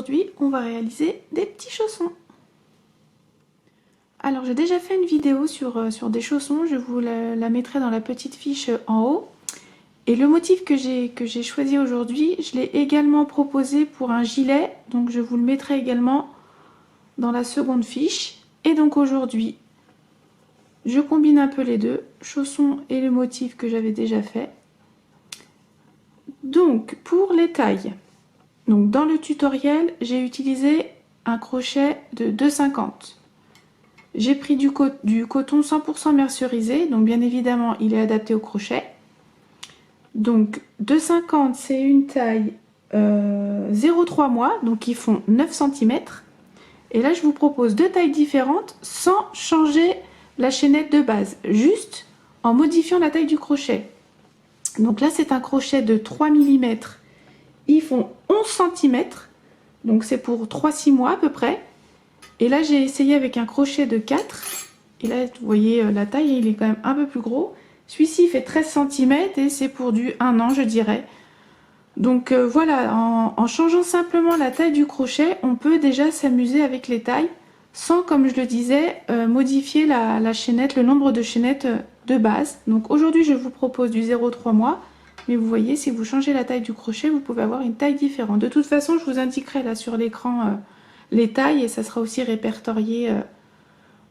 aujourd'hui, on va réaliser des petits chaussons. Alors j'ai déjà fait une vidéo sur des chaussons, je vous la mettrai dans la petite fiche en haut. Et le motif que j'ai choisi aujourd'hui, je l'ai également proposé pour un gilet, donc je vous le mettrai également dans la seconde fiche. Et donc aujourd'hui, je combine un peu les deux, chaussons et le motif que j'avais déjà fait. Donc pour les tailles, donc dans le tutoriel, j'ai utilisé un crochet de 2,50. J'ai pris du coton 100% mercerisé, donc bien évidemment il est adapté au crochet. Donc 2,50 c'est une taille 0,3 mois, donc ils font 9 cm. Et là je vous propose deux tailles différentes sans changer la chaînette de base, juste en modifiant la taille du crochet. Donc là c'est un crochet de 3 mm, ils font 11 cm, donc c'est pour 3-6 mois à peu près. Et là j'ai essayé avec un crochet de 4, et là vous voyez la taille, il est quand même un peu plus gros. Celui-ci il fait 13 cm et c'est pour du 1 an je dirais. Donc voilà, en changeant simplement la taille du crochet, on peut déjà s'amuser avec les tailles, sans, comme je le disais, modifier la chaînette, le nombre de chaînettes de base. Donc aujourd'hui je vous propose du 0,3 mois, mais vous voyez, si vous changez la taille du crochet, vous pouvez avoir une taille différente. De toute façon, je vous indiquerai là sur l'écran les tailles, et ça sera aussi répertorié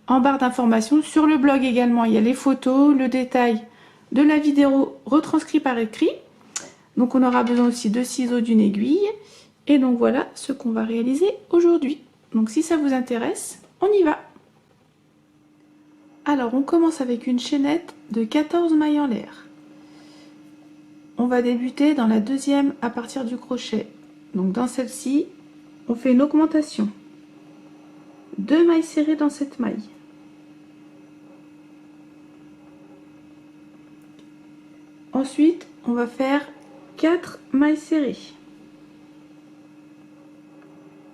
en barre d'informations. Sur le blog également, il y a les photos, le détail de la vidéo retranscrit par écrit. Donc on aura besoin aussi de ciseaux, d'une aiguille. Et donc voilà ce qu'on va réaliser aujourd'hui. Donc si ça vous intéresse, on y va. Alors on commence avec une chaînette de 14 mailles en l'air. On va débuter dans la deuxième à partir du crochet. Donc dans celle-ci, on fait une augmentation. 2 mailles serrées dans cette maille. Ensuite, on va faire 4 mailles serrées.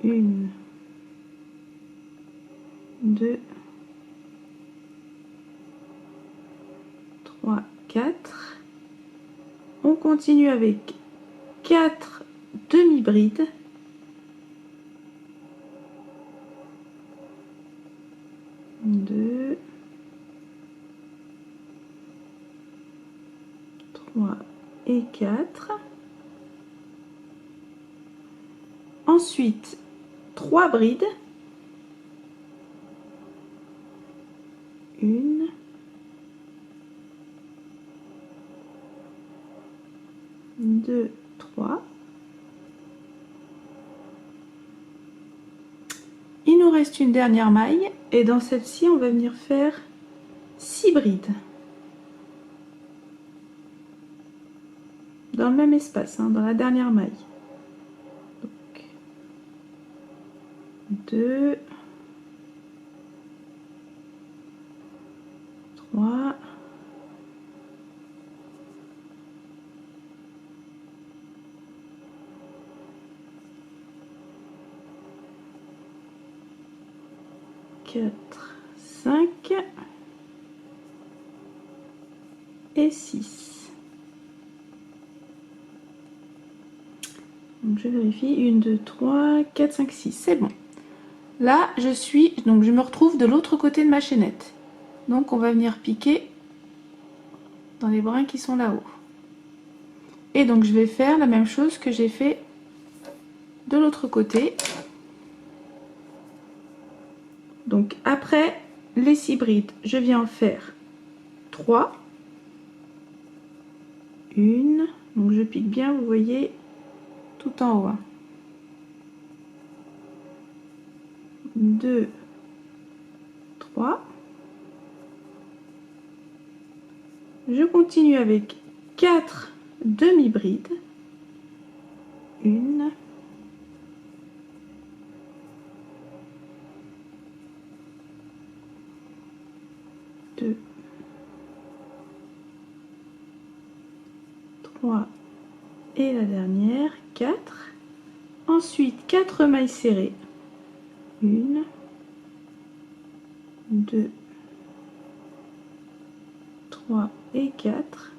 1, 2, 3, 4. On continue avec 4 demi-brides. 2, 3 et 4. Ensuite, 3 brides. 1, 2, 3. Il nous reste une dernière maille et dans celle-ci, on va venir faire 6 brides. Dans le même espace, hein, dans la dernière maille. Donc, 2, 3, 4, 5 et 6. Donc je vérifie, 1, 2, 3, 4, 5, 6, c'est bon. Là, je me retrouve de l'autre côté de ma chaînette. Donc on va venir piquer dans les brins qui sont là-haut. Et donc je vais faire la même chose que j'ai fait de l'autre côté. Donc après les 6 brides, je viens en faire 3. 1, donc je pique bien, vous voyez, tout en haut. 2, 3. Je continue avec 4 demi-brides. 1, 2, 3 et la dernière, 4. Ensuite, 4 mailles serrées. 1, 2, 3 et 4.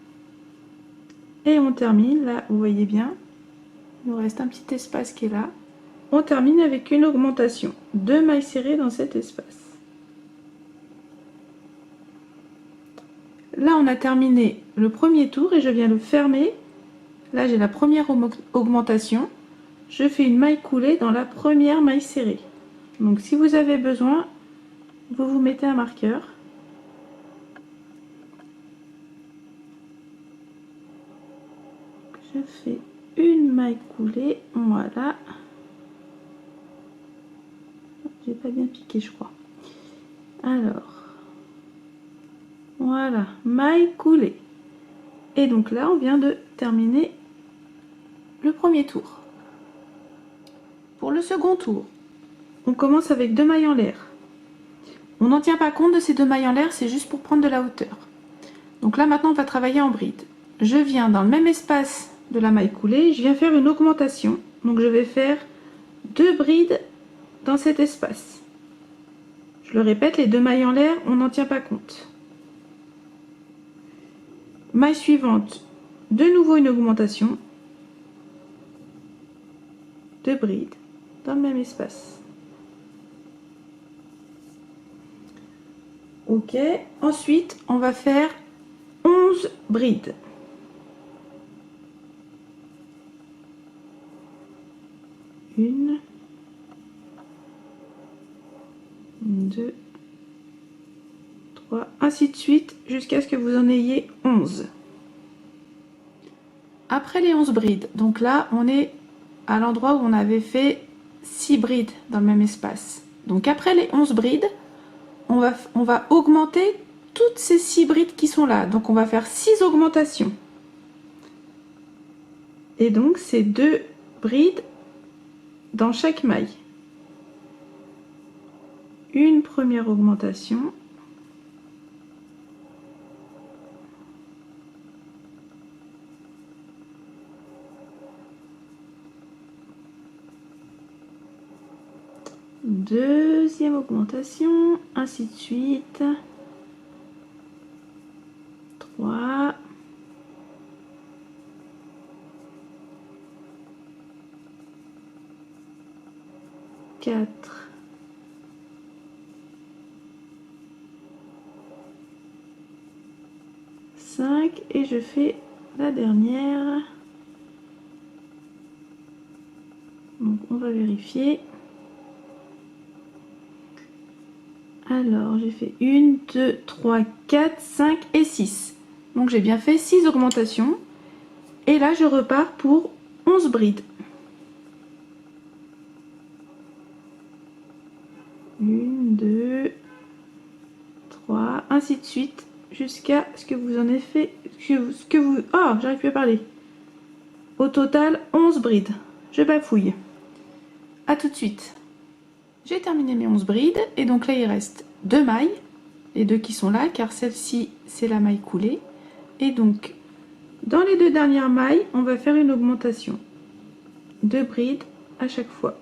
Et on termine, là, vous voyez bien, il nous reste un petit espace qui est là. on termine avec une augmentation. 2 mailles serrées dans cet espace. Là, on a terminé le premier tour et je viens le fermer. Là, j'ai la première augmentation. Je fais une maille coulée dans la première maille serrée. Donc, si vous avez besoin, vous vous mettez un marqueur. Je fais une maille coulée, voilà. J'ai pas bien piqué, je crois. Alors, voilà, maille coulée. Et donc là, on vient de terminer le premier tour. Pour le second tour, on commence avec 2 mailles en l'air. On n'en tient pas compte de ces 2 mailles en l'air, c'est juste pour prendre de la hauteur. Donc là, maintenant, on va travailler en bride. Je viens dans le même espace de la maille coulée, je viens faire une augmentation. Donc je vais faire 2 brides dans cet espace. Je le répète, les 2 mailles en l'air, on n'en tient pas compte. Maille suivante, de nouveau une augmentation. 2 brides dans le même espace. Ok, ensuite on va faire 11 brides. Une, 2, 3, ainsi de suite jusqu'à ce que vous en ayez 11. Après les 11 brides, donc là on est à l'endroit où on avait fait 6 brides dans le même espace. Donc après les 11 brides, on va augmenter toutes ces 6 brides qui sont là. Donc on va faire 6 augmentations. Et donc c'est 2 brides dans chaque maille. Une première augmentation. Deuxième augmentation, ainsi de suite. 3. 4. 5 et je fais la dernière. Donc on va vérifier. Alors j'ai fait 1, 2, 3, 4, 5 et 6. Donc j'ai bien fait 6 augmentations. Et là je repars pour 11 brides. 1, 2, 3, ainsi de suite, jusqu'à ce que vous en ayez fait, oh, j'arrive plus à parler. Au total, 11 brides. Je bafouille. A tout de suite. J'ai terminé mes 11 brides, et donc là il reste 2 mailles, les 2 qui sont là, car celle-ci c'est la maille coulée. Et donc, dans les 2 dernières mailles, on va faire une augmentation. 2 brides à chaque fois.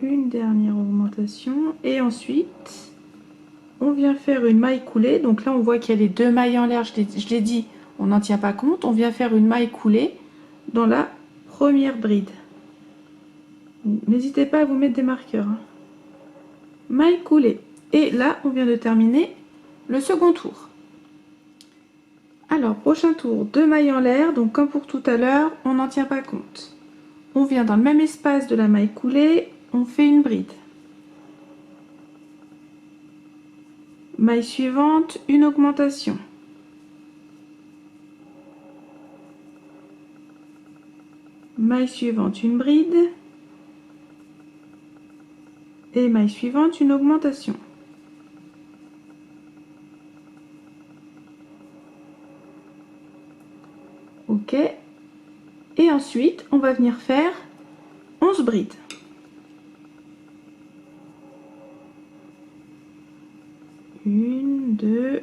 Une dernière augmentation et ensuite on vient faire une maille coulée. Donc là on voit qu'il y a les 2 mailles en l'air, je l'ai dit, on n'en tient pas compte. On vient faire une maille coulée dans la première bride. N'hésitez pas à vous mettre des marqueurs, hein. Maille coulée. Et là on vient de terminer le second tour. Alors prochain tour, 2 mailles en l'air. Donc comme pour tout à l'heure, on n'en tient pas compte. On vient dans le même espace de la maille coulée, on fait une bride. Maille suivante, une augmentation. Maille suivante, une bride. Et maille suivante, une augmentation. Ok. Et ensuite, on va venir faire 11 brides. 1, 2,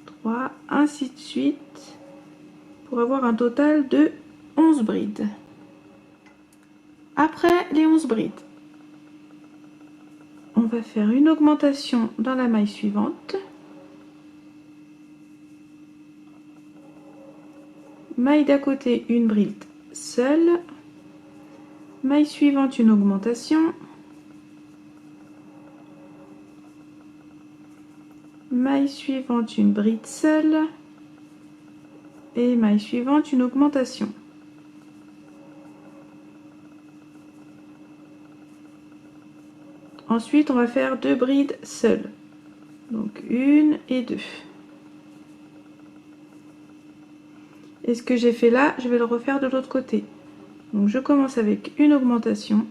3, ainsi de suite, pour avoir un total de 11 brides. Après les 11 brides, on va faire une augmentation dans la maille suivante. Maille d'à côté, une bride seule. Maille suivante, une augmentation. Maille suivante, une bride seule. Et maille suivante, une augmentation. Ensuite, on va faire 2 brides seules. Donc 1 et 2. Et ce que j'ai fait là, je vais le refaire de l'autre côté. Donc je commence avec une augmentation.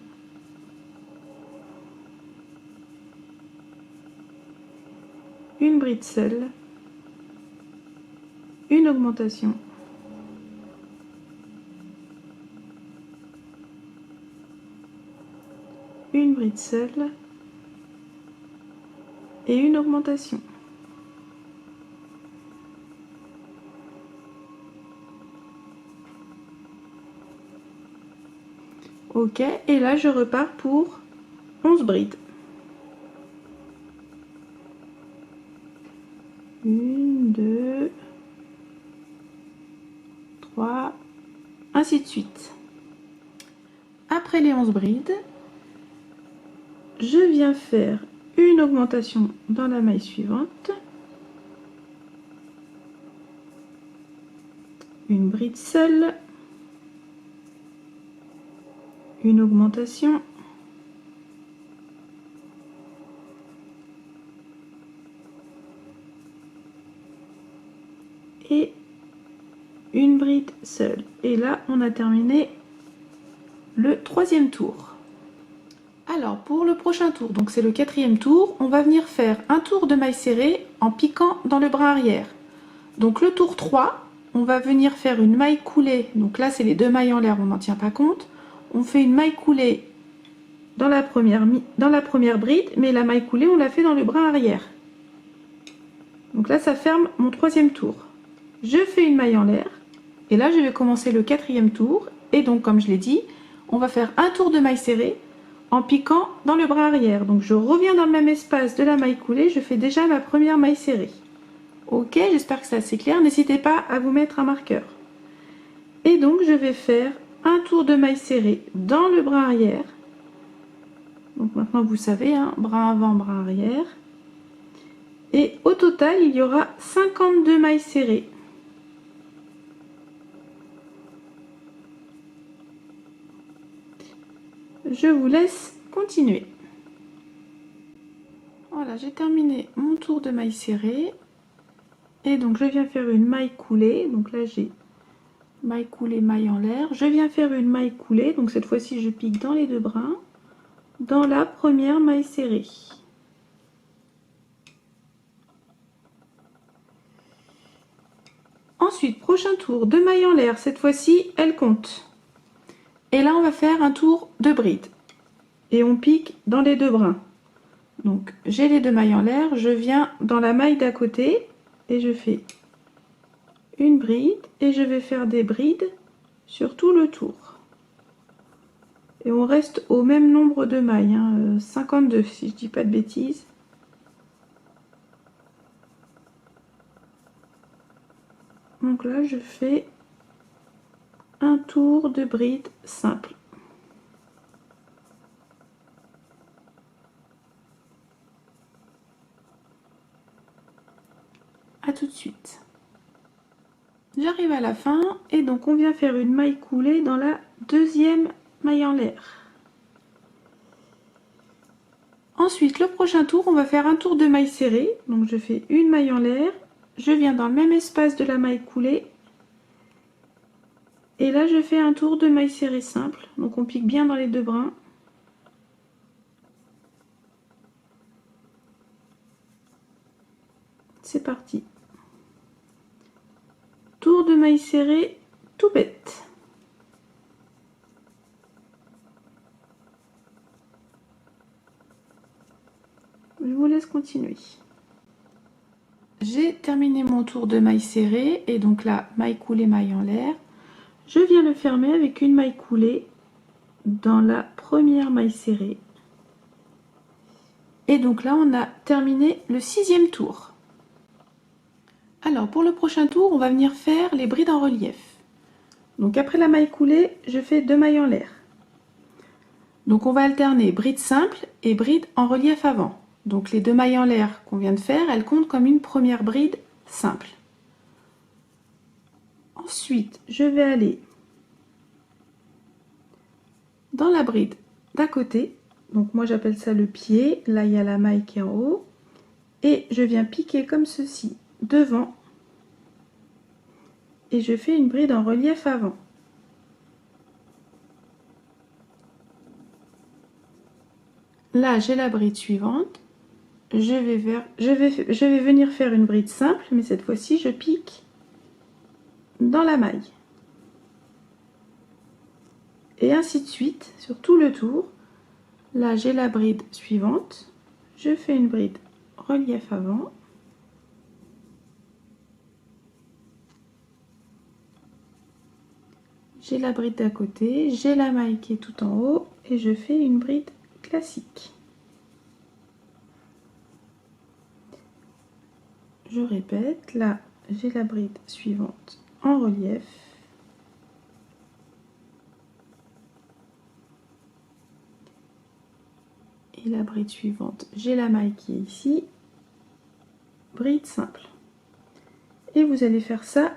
Une bride seule. Une augmentation. Une bride seule. Et une augmentation. Ok, et là je repars pour 11 brides. 1, 2, 3, ainsi de suite. Après les 11 brides, je viens faire une augmentation dans la maille suivante. Une bride seule. Une augmentation. Et une bride seule. Et là, on a terminé le 3e tour. Alors, pour le prochain tour, donc c'est le 4e tour, on va venir faire un tour de maille serrée en piquant dans le bras arrière. Donc le tour 3, on va venir faire une maille coulée. Donc là, c'est les 2 mailles en l'air, on n'en tient pas compte. On fait une maille coulée dans la première bride, mais la maille coulée, on l'a fait dans le bras arrière. Donc là, ça ferme mon 3e tour. Je fais une maille en l'air, et là, je vais commencer le 4e tour. Et donc, comme je l'ai dit, on va faire un tour de maille serrée en piquant dans le bras arrière. Donc, je reviens dans le même espace de la maille coulée, je fais déjà ma première maille serrée. Ok, j'espère que c'est assez clair. N'hésitez pas à vous mettre un marqueur. Et donc, je vais faire un tour de maille serrée dans le bras arrière. Donc maintenant, vous savez, hein, bras avant, bras arrière. Et au total, il y aura 52 mailles serrées. Je vous laisse continuer. Voilà, j'ai terminé mon tour de maille serrée. Et donc, je viens faire une maille coulée. Donc là, j'ai maille coulée, maille en l'air. Je viens faire une maille coulée. Donc cette fois-ci, je pique dans les 2 brins. Dans la première maille serrée. Ensuite, prochain tour de maille en l'air. Cette fois-ci, elle compte. Et là, on va faire un tour de bride. Et on pique dans les 2 brins. Donc, j'ai les 2 mailles en l'air. Je viens dans la maille d'à côté. Et je fais une bride. Et je vais faire des brides sur tout le tour. Et on reste au même nombre de mailles. 52 si je dis pas de bêtises. Donc là, je fais un tour de bride simple. À tout de suite. J'arrive à la fin et donc on vient faire une maille coulée dans la 2e maille en l'air. Ensuite, le prochain tour, on va faire un tour de maille serrée. Donc je fais une maille en l'air, je viens dans le même espace de la maille coulée. Et là, je fais un tour de maille serrée simple. Donc on pique bien dans les 2 brins. C'est parti. Tour de maille serrée tout bête. Je vous laisse continuer. J'ai terminé mon tour de maille serrée et donc là, maille coulée, maille en l'air. Je viens le fermer avec une maille coulée dans la première maille serrée. Et donc là, on a terminé le 6e tour. Alors, pour le prochain tour, on va venir faire les brides en relief. Donc après la maille coulée, je fais 2 mailles en l'air. Donc on va alterner bride simple et bride en relief avant. Donc les 2 mailles en l'air qu'on vient de faire, elles comptent comme une première bride simple. Ensuite, je vais aller dans la bride d'à côté. Donc moi j'appelle ça le pied. Là il y a la maille qui est en haut. Et je viens piquer comme ceci devant. Et je fais une bride en relief avant. Là j'ai la bride suivante. Je vais venir faire une bride simple, mais cette fois-ci je pique dans la maille. Et ainsi de suite sur tout le tour. Là j'ai la bride suivante, je fais une bride relief avant. J'ai la bride d'à côté, j'ai la maille qui est tout en haut et je fais une bride classique. Je répète, là j'ai la bride suivante en relief. Et la bride suivante, j'ai la maille qui est ici, bride simple. Et vous allez faire ça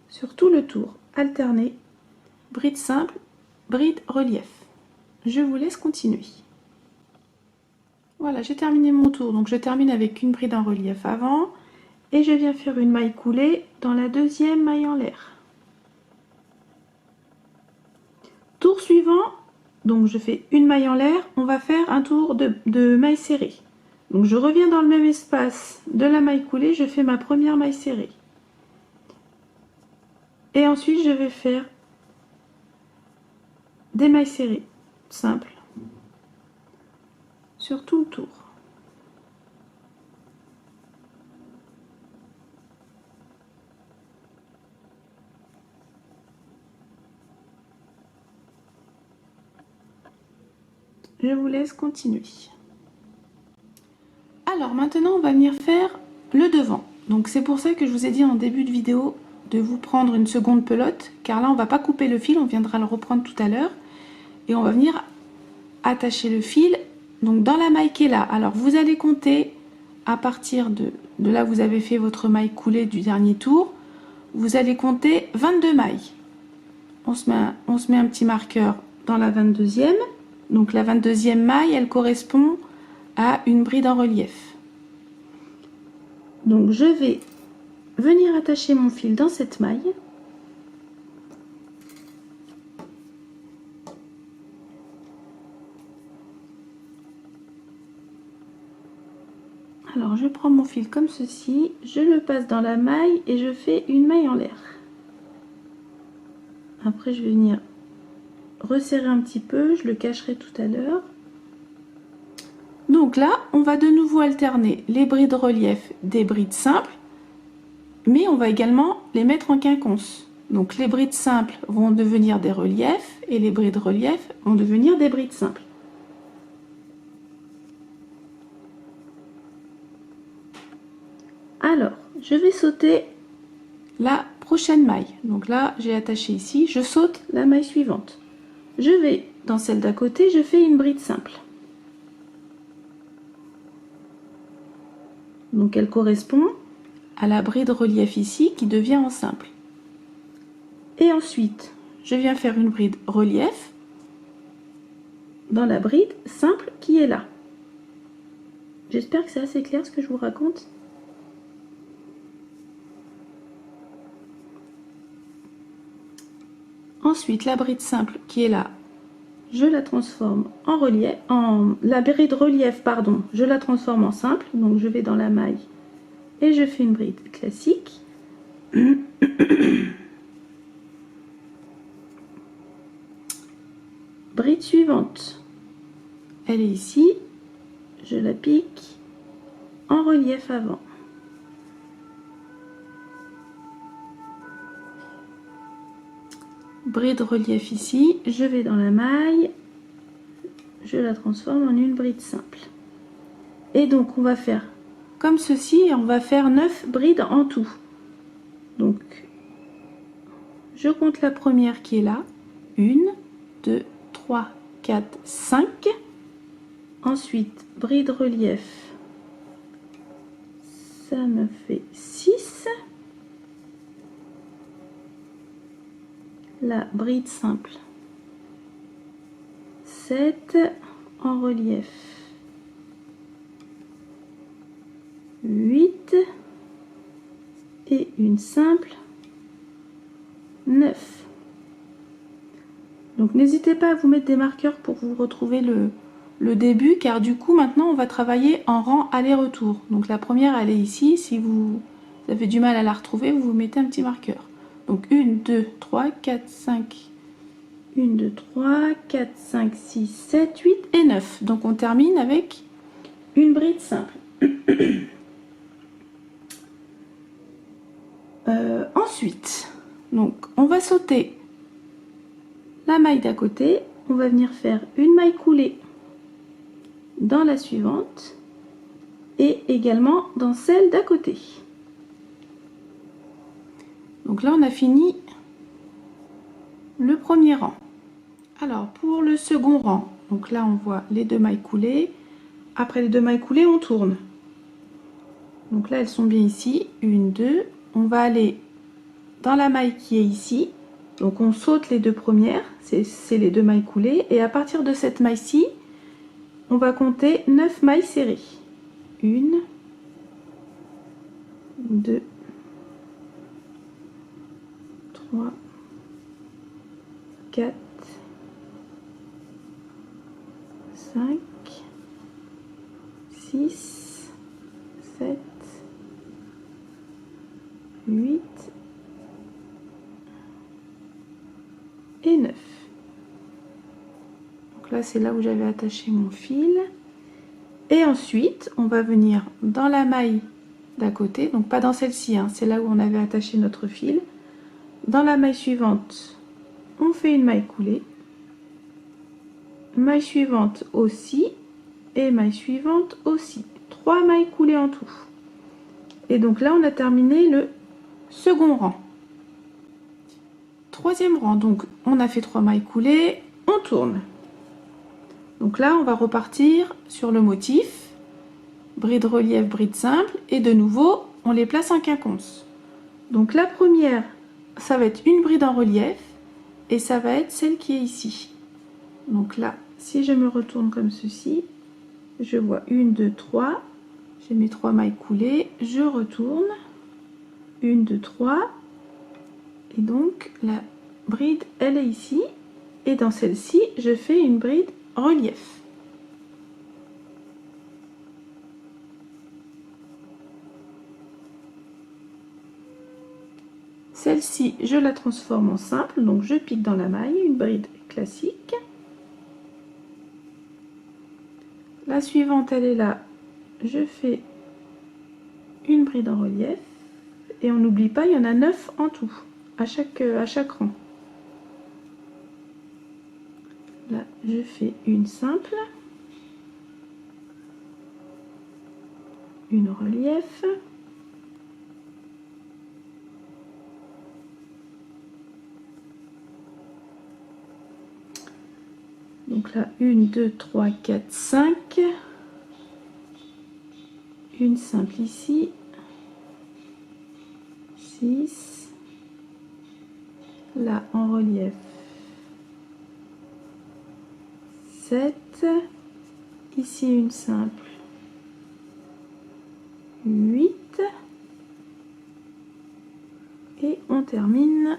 sur tout le tour, alterner bride simple, bride relief. Je vous laisse continuer. Voilà, j'ai terminé mon tour, donc je termine avec une bride en relief avant et je viens faire une maille coulée dans la 2e maille en l'air. Tour suivant, donc je fais une maille en l'air, on va faire un tour de maille serrée. Donc je reviens dans le même espace de la maille coulée, je fais ma première maille serrée. Et ensuite je vais faire des mailles serrées simples sur tout le tour. Je vous laisse continuer. Alors maintenant on va venir faire le devant. Donc c'est pour ça que je vous ai dit en début de vidéo de vous prendre une seconde pelote, car là on va pas couper le fil, on viendra le reprendre tout à l'heure. Et on va venir attacher le fil donc dans la maille qui est là. Alors vous allez compter à partir de là où vous avez fait votre maille coulée du dernier tour, vous allez compter 22 mailles. On se met un petit marqueur dans la 22e. Donc la 22e maille, elle correspond à une bride en relief. Donc je vais venir attacher mon fil dans cette maille. Alors je prends mon fil comme ceci, je le passe dans la maille et je fais une maille en l'air. Après je vais venir resserrer un petit peu, je le cacherai tout à l'heure. Donc là on va de nouveau alterner les brides relief des brides simples, mais on va également les mettre en quinconce. Donc les brides simples vont devenir des reliefs et les brides relief vont devenir des brides simples. Alors, je vais sauter la prochaine maille. Donc là, j'ai attaché ici, je saute la maille suivante. Je vais dans celle d'à côté, je fais une bride simple. Donc elle correspond à la bride relief ici qui devient en simple. Et ensuite, je viens faire une bride relief dans la bride simple qui est là. J'espère que c'est assez clair ce que je vous raconte. Ensuite, la bride simple qui est là, je la transforme en relief, la bride relief, pardon, je la transforme en simple. Donc je vais dans la maille et je fais une bride classique. Bride suivante, elle est ici, je la pique en relief avant. Bride relief ici, je vais dans la maille, je la transforme en une bride simple. Et donc on va faire comme ceci et on va faire 9 brides en tout. Donc je compte la première qui est là. 1, 2, 3, 4, 5. Ensuite, bride relief. Ça me fait 6. La bride simple. 7 en relief. 8 et une simple 9. Donc n'hésitez pas à vous mettre des marqueurs pour vous retrouver le début, car du coup maintenant on va travailler en rang aller-retour. Donc la première elle est ici, si vous avez du mal à la retrouver, vous mettez un petit marqueur. Donc 1, 2, 3, 4, 5, 1, 2, 3, 4, 5, 6, 7, 8 et 9. Donc on termine avec une bride simple. Ensuite, donc on va sauter la maille d'à côté, on va venir faire une maille coulée dans la suivante et également dans celle d'à côté. Donc là on a fini le premier rang. Alors pour le second rang, donc là on voit les 2 mailles coulées. Après les 2 mailles coulées on tourne. Donc là elles sont bien ici, 1, 2, on va aller dans la maille qui est ici. Donc on saute les 2 premières, c'est les 2 mailles coulées, et à partir de cette maille-ci, on va compter 9 mailles serrées. 1, 2, 3, 4, 5, 6, 7, 8 et 9. Donc là c'est là où j'avais attaché mon fil, et ensuite on va venir dans la maille d'à côté, donc pas dans celle-ci, hein, c'est là où on avait attaché notre fil. Dans la maille suivante on fait une maille coulée, maille suivante aussi et maille suivante aussi, 3 mailles coulées en tout. Et donc là on a terminé le second rang. Troisième rang, donc on a fait 3 mailles coulées, on tourne. Donc là on va repartir sur le motif bride relief, bride simple, et de nouveau on les place en quinconce. Donc la première ça va être une bride en relief et ça va être celle qui est ici. Donc là si je me retourne comme ceci, je vois 1, 2, 3, j'ai mes 3 mailles coulées, je retourne, 1, 2, 3, et donc la bride elle est ici, et dans celle-ci je fais une bride relief. Celle-ci je la transforme en simple, donc je pique dans la maille, une bride classique. La suivante elle est là, je fais une bride en relief, et on n'oublie pas, il y en a 9 en tout à chaque rang. Là je fais une simple, une relief, donc là 1, 2, 3, 4, 5, une simple ici, 6, là en relief 7, ici une simple 8, et on termine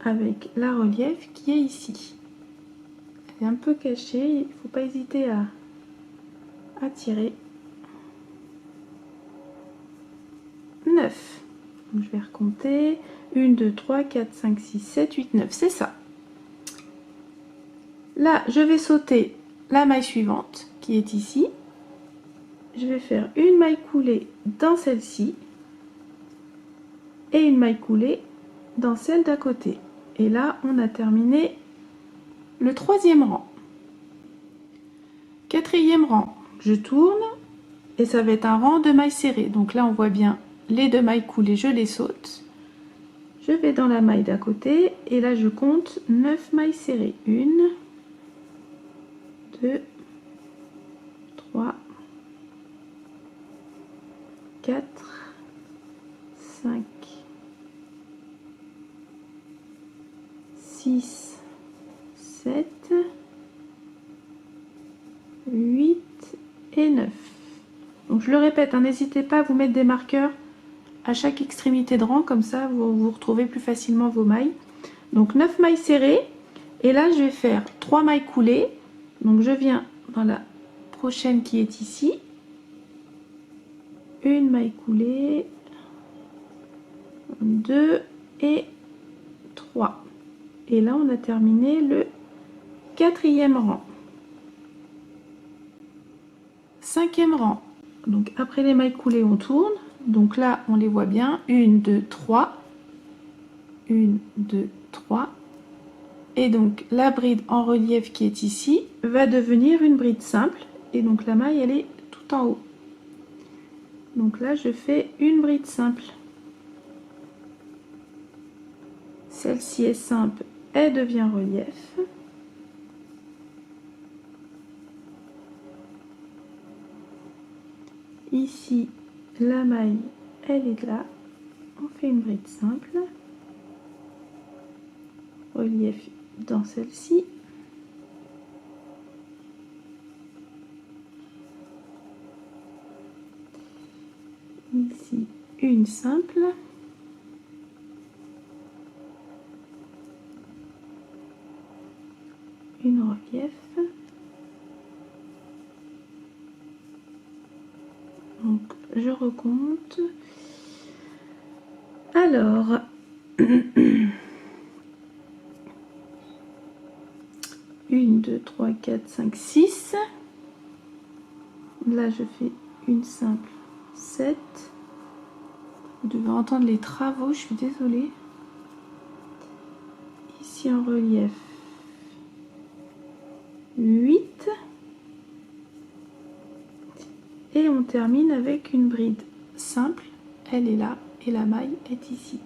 avec la relief qui est ici. Elle est un peu cachée, il ne faut pas hésiter à tirer. 9. Donc je vais recompter 1, 2, 3, 4, 5, 6, 7, 8, 9, c'est ça. Là je vais sauter la maille suivante qui est ici, je vais faire une maille coulée dans celle-ci et une maille coulée dans celle d'à côté, et là on a terminé le troisième rang. Quatrième rang, je tourne et ça va être un rang de mailles serrées. Donc là, on voit bien les 2 mailles coulées, je les saute. Je vais dans la maille d'à côté et là, je compte 9 mailles serrées. 1, 2, 3, 4, 5, 6, 7, 8 et 9. Donc je le répète, hein, n'hésitez pas à vous mettre des marqueurs à chaque extrémité de rang, comme ça vous retrouvez plus facilement vos mailles. Donc 9 mailles serrées, et là je vais faire 3 mailles coulées. Donc je viens dans la prochaine qui est ici, une maille coulée, 2 et 3. Et là on a terminé le 4e rang. 5e rang, donc après les mailles coulées on tourne, donc là on les voit bien, 1, 2, 3, 1, 2, 3, et donc la bride en relief qui est ici va devenir une bride simple, et donc la maille elle est tout en haut. Donc là je fais une bride simple, celle-ci est simple, elle devient relief. Ici, la maille, elle est là. On fait une bride simple. Relief dans celle-ci. Ici, une simple. Une relief. Donc, je recompte. Alors, 1, 2, 3, 4, 5, 6. Là, je fais une simple 7. Vous devez entendre les travaux, je suis désolée. Ici en relief, 8. Et on termine avec une bride simple. Elle est là et la maille est ici.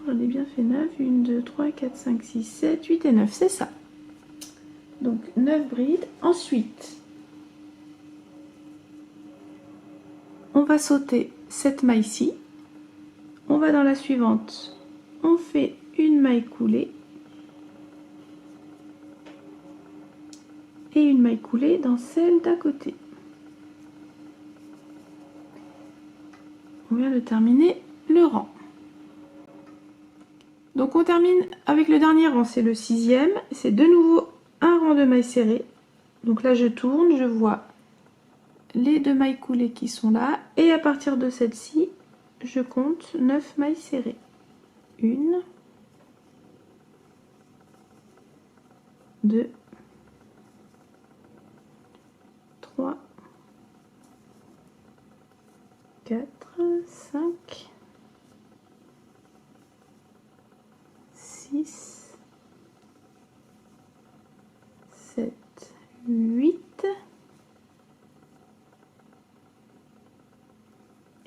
J'en ai bien fait 9. 1, 2, 3, 4, 5, 6, 7, 8 et 9. C'est ça. Donc 9 brides. Ensuite, on va sauter cette maille-ci. On va dans la suivante. On fait une maille coulée. Et une maille coulée dans celle d'à côté. On vient de terminer le rang. Donc on termine avec le dernier rang, c'est le 6e. C'est de nouveau un rang de mailles serrées. Donc là je tourne, je vois les 2 mailles coulées qui sont là. Et à partir de celle-ci, je compte 9 mailles serrées. 1, 2, 3, 4, 5, 6, 7, 8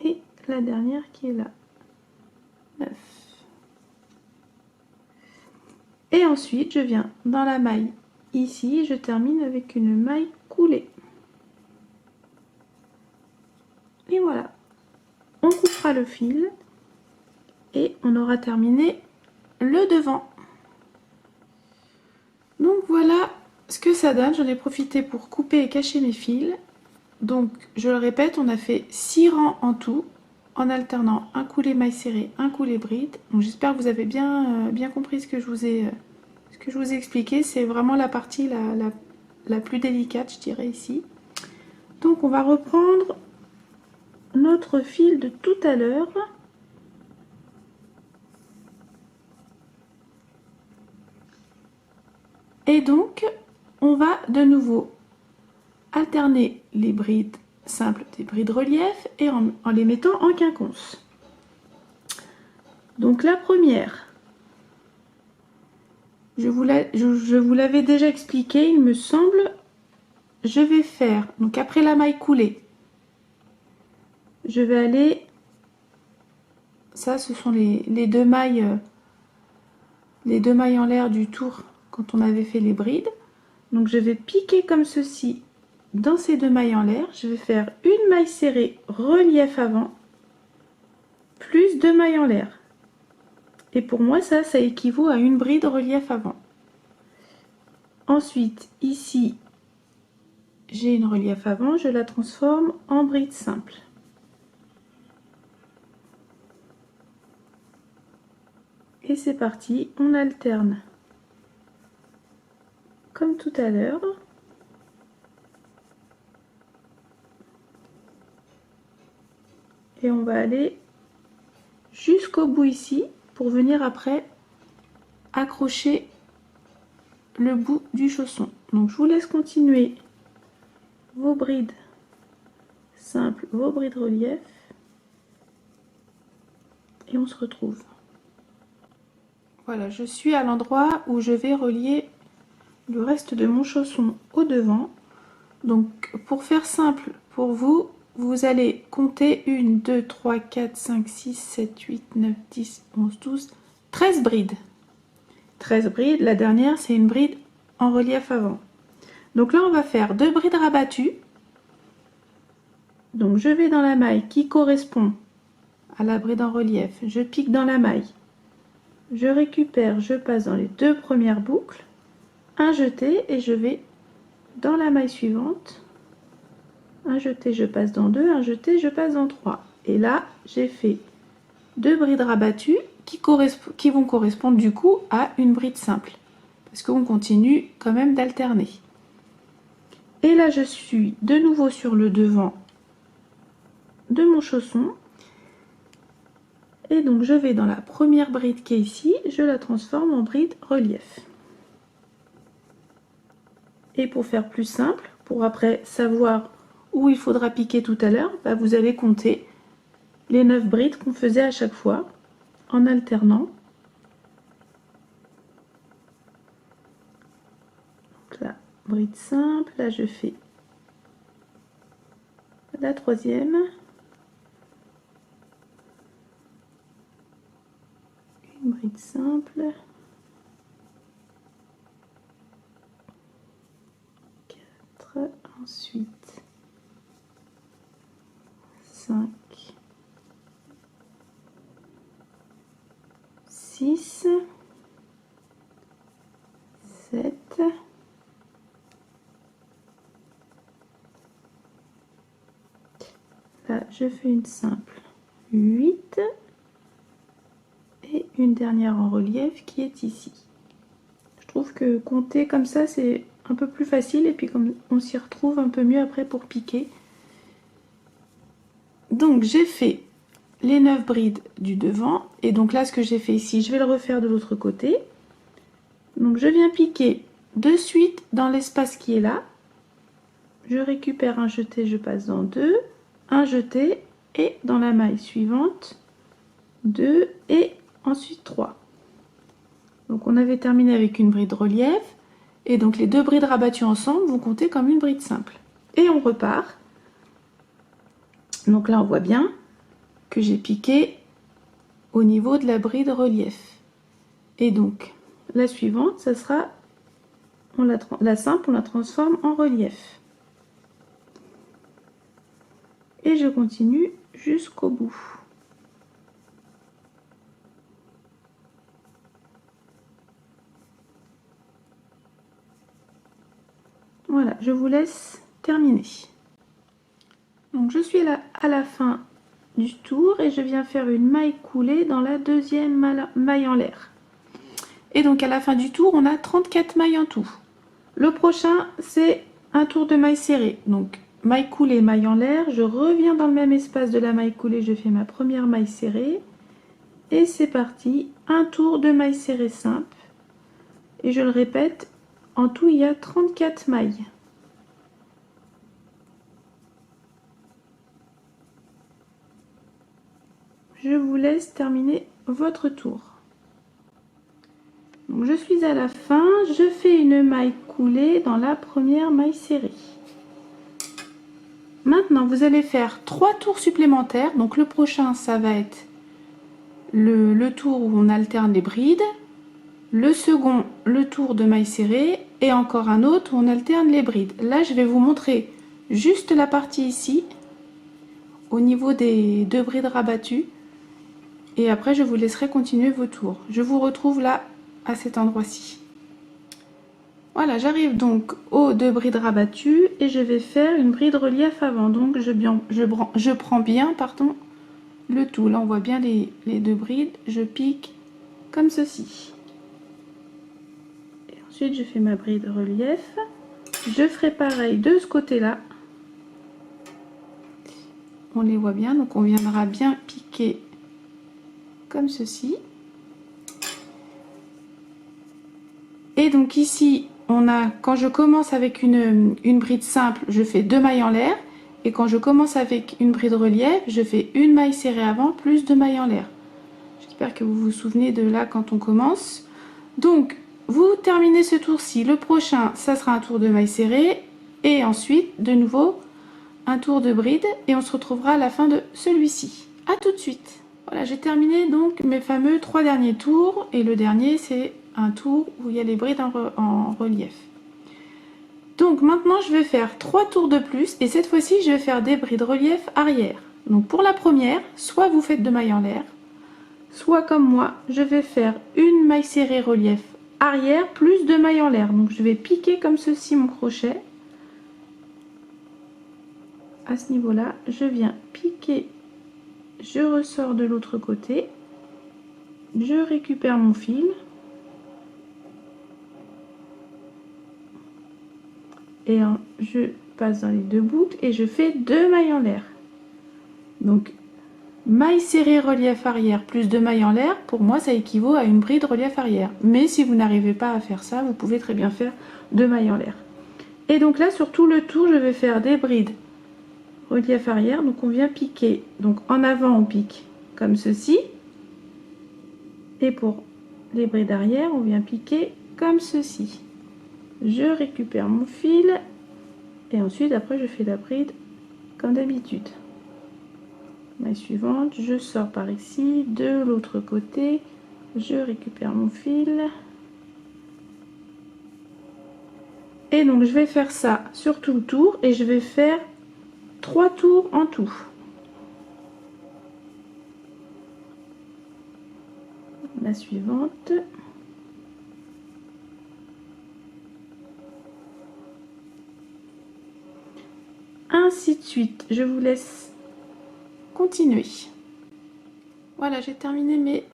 et la dernière qui est là, 9. Et ensuite, je viens dans la maille ici, je termine avec une maille coulée. Et voilà, on coupera le fil et on aura terminé le devant. Donc voilà ce que ça donne. J'en ai profité pour couper et cacher mes fils. Donc je le répète, on a fait 6 rangs en tout en alternant un coulé maille serrée, un coulé bride. Donc j'espère que vous avez bien compris ce que je vous ai expliqué. C'est vraiment la partie la plus délicate, je dirais, ici. Donc on va reprendre notre fil de tout à l'heure. Et donc, on va de nouveau alterner les brides simples des brides relief et en les mettant en quinconce. Donc la première, je vous l'avais déjà expliqué, il me semble. Je vais faire, donc après la maille coulée, je vais aller, ça ce sont les deux mailles en l'air du tour quand on avait fait les brides. Donc je vais piquer comme ceci dans ces deux mailles en l'air. Je vais faire une maille serrée relief avant, plus deux mailles en l'air. Et pour moi ça équivaut à une bride relief avant. Ensuite ici, j'ai une relief avant, je la transforme en bride simple. Et c'est parti, on alterne comme tout à l'heure. Et on va aller jusqu'au bout ici pour venir après accrocher le bout du chausson. Donc je vous laisse continuer vos brides simples, vos brides relief, et on se retrouve. Voilà, je suis à l'endroit où je vais relier le reste de mon chausson au devant. Donc pour faire simple pour vous, vous allez compter 1, 2, 3, 4, 5, 6, 7, 8, 9, 10, 11, 12, 13 brides. 13 brides, la dernière c'est une bride en relief avant. Donc là on va faire 2 brides rabattues. Donc je vais dans la maille qui correspond à la bride en relief, je pique dans la maille, je récupère, je passe dans les deux premières boucles, un jeté et je vais dans la maille suivante, un jeté, je passe dans deux, un jeté, je passe dans trois. Et là j'ai fait 2 brides rabattues qui vont correspondre du coup à une bride simple, parce qu'on continue quand même d'alterner. Et là je suis de nouveau sur le devant de mon chausson, et donc je vais dans la première bride qui est ici, je la transforme en bride relief. Et pour faire plus simple, pour après savoir où il faudra piquer tout à l'heure, bah vous allez compter les 9 brides qu'on faisait à chaque fois en alternant. Donc là, bride simple, là je fais la troisième, une bride simple, 4, ensuite 5, 6, 7, là je fais une simple 8 et une dernière en relief qui est ici. Je trouve que compter comme ça c'est un peu plus facile et puis comme on s'y retrouve un peu mieux après pour piquer. Donc j'ai fait les 9 brides du devant et donc là ce que j'ai fait ici je vais le refaire de l'autre côté. Donc je viens piquer de suite dans l'espace qui est là, je récupère un jeté, je passe dans 2, un jeté et dans la maille suivante 2 et ensuite 3. Donc on avait terminé avec une bride relief et donc les 2 brides rabattues ensemble vont compter comme une bride simple. Et on repart. Donc là on voit bien que j'ai piqué au niveau de la bride relief. Et donc la suivante, ça sera la simple, on la transforme en relief. Et je continue jusqu'au bout. Voilà, je vous laisse terminer. Donc je suis là à la fin du tour et je viens faire une maille coulée dans la deuxième maille en l'air. Et donc à la fin du tour, on a 34 mailles en tout. Le prochain, c'est un tour de maille serrée. Donc maille coulée, maille en l'air, je reviens dans le même espace de la maille coulée, je fais ma première maille serrée. Et c'est parti, un tour de maille serrée simple. Et je le répète, en tout il y a 34 mailles. Je vous laisse terminer votre tour. Donc je suis à la fin, je fais une maille coulée dans la première maille serrée. Maintenant vous allez faire 3 tours supplémentaires. Donc le prochain ça va être le tour où on alterne les brides, le second le tour de maille serrée et encore un autre où on alterne les brides. Là je vais vous montrer juste la partie ici au niveau des 2 brides rabattues et après je vous laisserai continuer vos tours. Je vous retrouve là à cet endroit-ci. Voilà, j'arrive donc aux 2 brides rabattues et je vais faire une bride relief avant. Donc je prends bien le tout. Là on voit bien les 2 brides, je pique comme ceci. Et ensuite je fais ma bride relief. Je ferai pareil de ce côté-là. On les voit bien, donc on viendra bien piquer comme ceci. Et donc ici, on a, quand je commence avec une bride simple, je fais 2 mailles en l'air. Et quand je commence avec une bride relief, je fais une maille serrée avant plus 2 mailles en l'air. J'espère que vous vous souvenez de là quand on commence. Donc, vous terminez ce tour-ci. Le prochain, ça sera un tour de maille serrée. Et ensuite, de nouveau, un tour de bride. Et on se retrouvera à la fin de celui-ci. A tout de suite. Voilà, j'ai terminé donc mes fameux 3 derniers tours. Et le dernier, c'est un tour où il y a les brides en relief. Donc maintenant je vais faire 3 tours de plus et cette fois-ci je vais faire des brides relief arrière. Donc pour la première, soit vous faites 2 mailles en l'air, soit comme moi, je vais faire une maille serrée relief arrière plus 2 mailles en l'air. Donc je vais piquer comme ceci mon crochet. À ce niveau-là, je viens piquer, je ressors de l'autre côté, je récupère mon fil. Et je passe dans les 2 boucles et je fais 2 mailles en l'air. Donc maille serrée relief arrière plus 2 mailles en l'air, pour moi ça équivaut à une bride relief arrière. Mais si vous n'arrivez pas à faire ça, vous pouvez très bien faire 2 mailles en l'air. Et donc là sur tout le tour je vais faire des brides relief arrière. Donc on vient piquer, donc en avant on pique comme ceci. Et pour les brides arrière on vient piquer comme ceci. Je récupère mon fil et ensuite après je fais la bride comme d'habitude. Maille suivante, je sors par ici, de l'autre côté, je récupère mon fil et donc je vais faire ça sur tout le tour et je vais faire 3 tours en tout. La suivante. Ainsi de suite, je vous laisse continuer. Voilà, j'ai terminé mes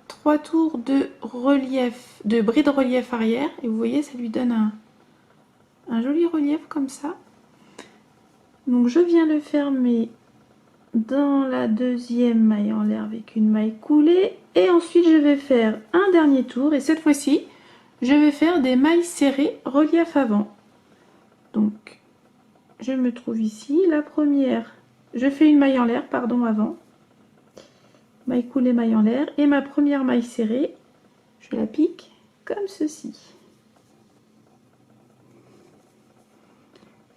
3 tours de relief, de bride relief arrière et vous voyez ça lui donne un joli relief comme ça. Donc je viens le fermer dans la deuxième maille en l'air avec une maille coulée et ensuite je vais faire un dernier tour et cette fois-ci je vais faire des mailles serrées relief avant. Donc je me trouve ici, la première, je fais une maille en l'air, pardon, avant, maille coulée, maille en l'air, et ma première maille serrée, je la pique comme ceci.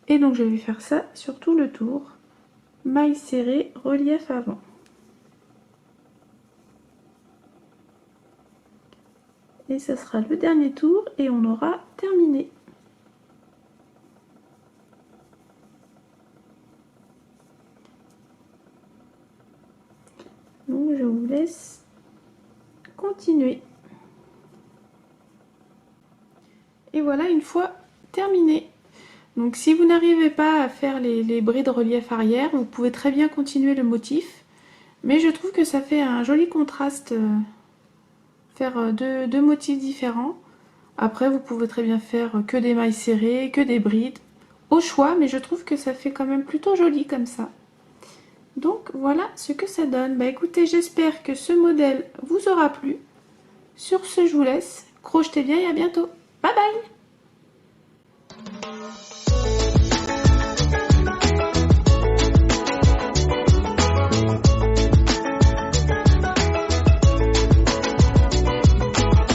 Et donc je vais faire ça sur tout le tour, maille serrée, relief avant. Et ça sera le dernier tour et on aura terminé. Donc je vous laisse continuer. Et voilà, une fois terminé. Donc si vous n'arrivez pas à faire les brides relief arrière, vous pouvez très bien continuer le motif. Mais je trouve que ça fait un joli contraste, faire deux motifs différents. Après vous pouvez très bien faire que des mailles serrées, que des brides, au choix, mais je trouve que ça fait quand même plutôt joli comme ça. Donc voilà ce que ça donne. Bah écoutez, j'espère que ce modèle vous aura plu. Sur ce, je vous laisse. Crochetez bien et à bientôt. Bye bye!